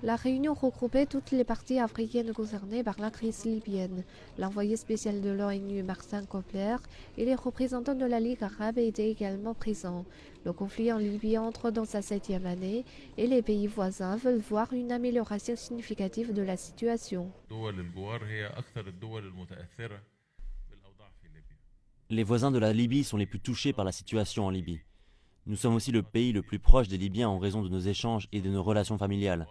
La réunion regroupait toutes les parties africaines concernées par la crise libyenne. L'envoyé spécial de l'ONU, Martin Kobler, et les représentants de la Ligue arabe étaient également présents. Le conflit en Libye entre dans sa 7e année et les pays voisins veulent voir une amélioration significative de la situation. Les voisins de la Libye sont les plus touchés par la situation en Libye. Nous sommes aussi le pays le plus proche des Libyens en raison de nos échanges et de nos relations familiales.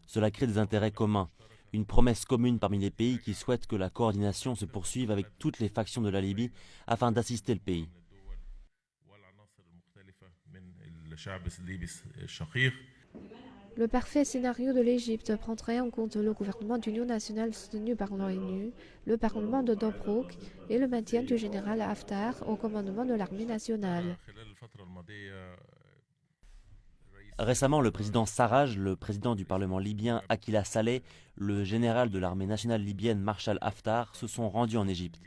Cela crée des intérêts communs, une promesse commune parmi les pays qui souhaitent que la coordination se poursuive avec toutes les factions de la Libye afin d'assister le pays. Le parfait scénario de l'Égypte prendrait en compte le gouvernement d'union nationale soutenu par l'ONU, le parlement de Tobrouk et le maintien du général Haftar au commandement de l'armée nationale. Récemment, le président Sarraj, le président du parlement libyen Akila Saleh, le général de l'armée nationale libyenne Marshal Haftar se sont rendus en Égypte.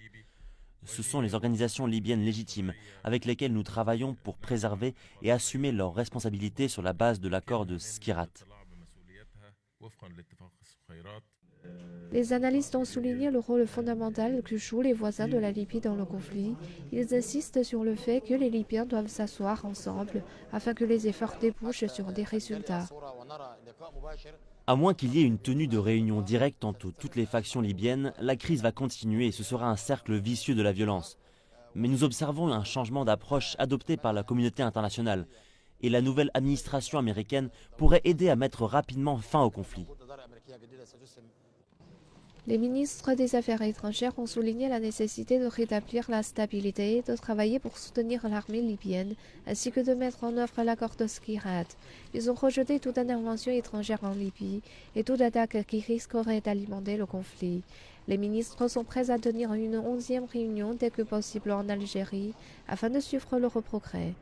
Ce sont les organisations libyennes légitimes avec lesquelles nous travaillons pour préserver et assumer leurs responsabilités sur la base de l'accord de Skhirat. Les analystes ont souligné le rôle fondamental que jouent les voisins de la Libye dans le conflit. Ils insistent sur le fait que les Libyens doivent s'asseoir ensemble afin que les efforts débouchent sur des résultats. À moins qu'il y ait une tenue de réunion directe entre toutes les factions libyennes, la crise va continuer et ce sera un cercle vicieux de la violence. Mais nous observons un changement d'approche adopté par la communauté internationale et la nouvelle administration américaine pourrait aider à mettre rapidement fin au conflit. Les ministres des Affaires étrangères ont souligné la nécessité de rétablir la stabilité, de travailler pour soutenir l'armée libyenne, ainsi que de mettre en œuvre l'accord de Skhirat. Ils ont rejeté toute intervention étrangère en Libye et toute attaque qui risquerait d'alimenter le conflit. Les ministres sont prêts à tenir une 11e réunion dès que possible en Algérie afin de suivre leur progrès.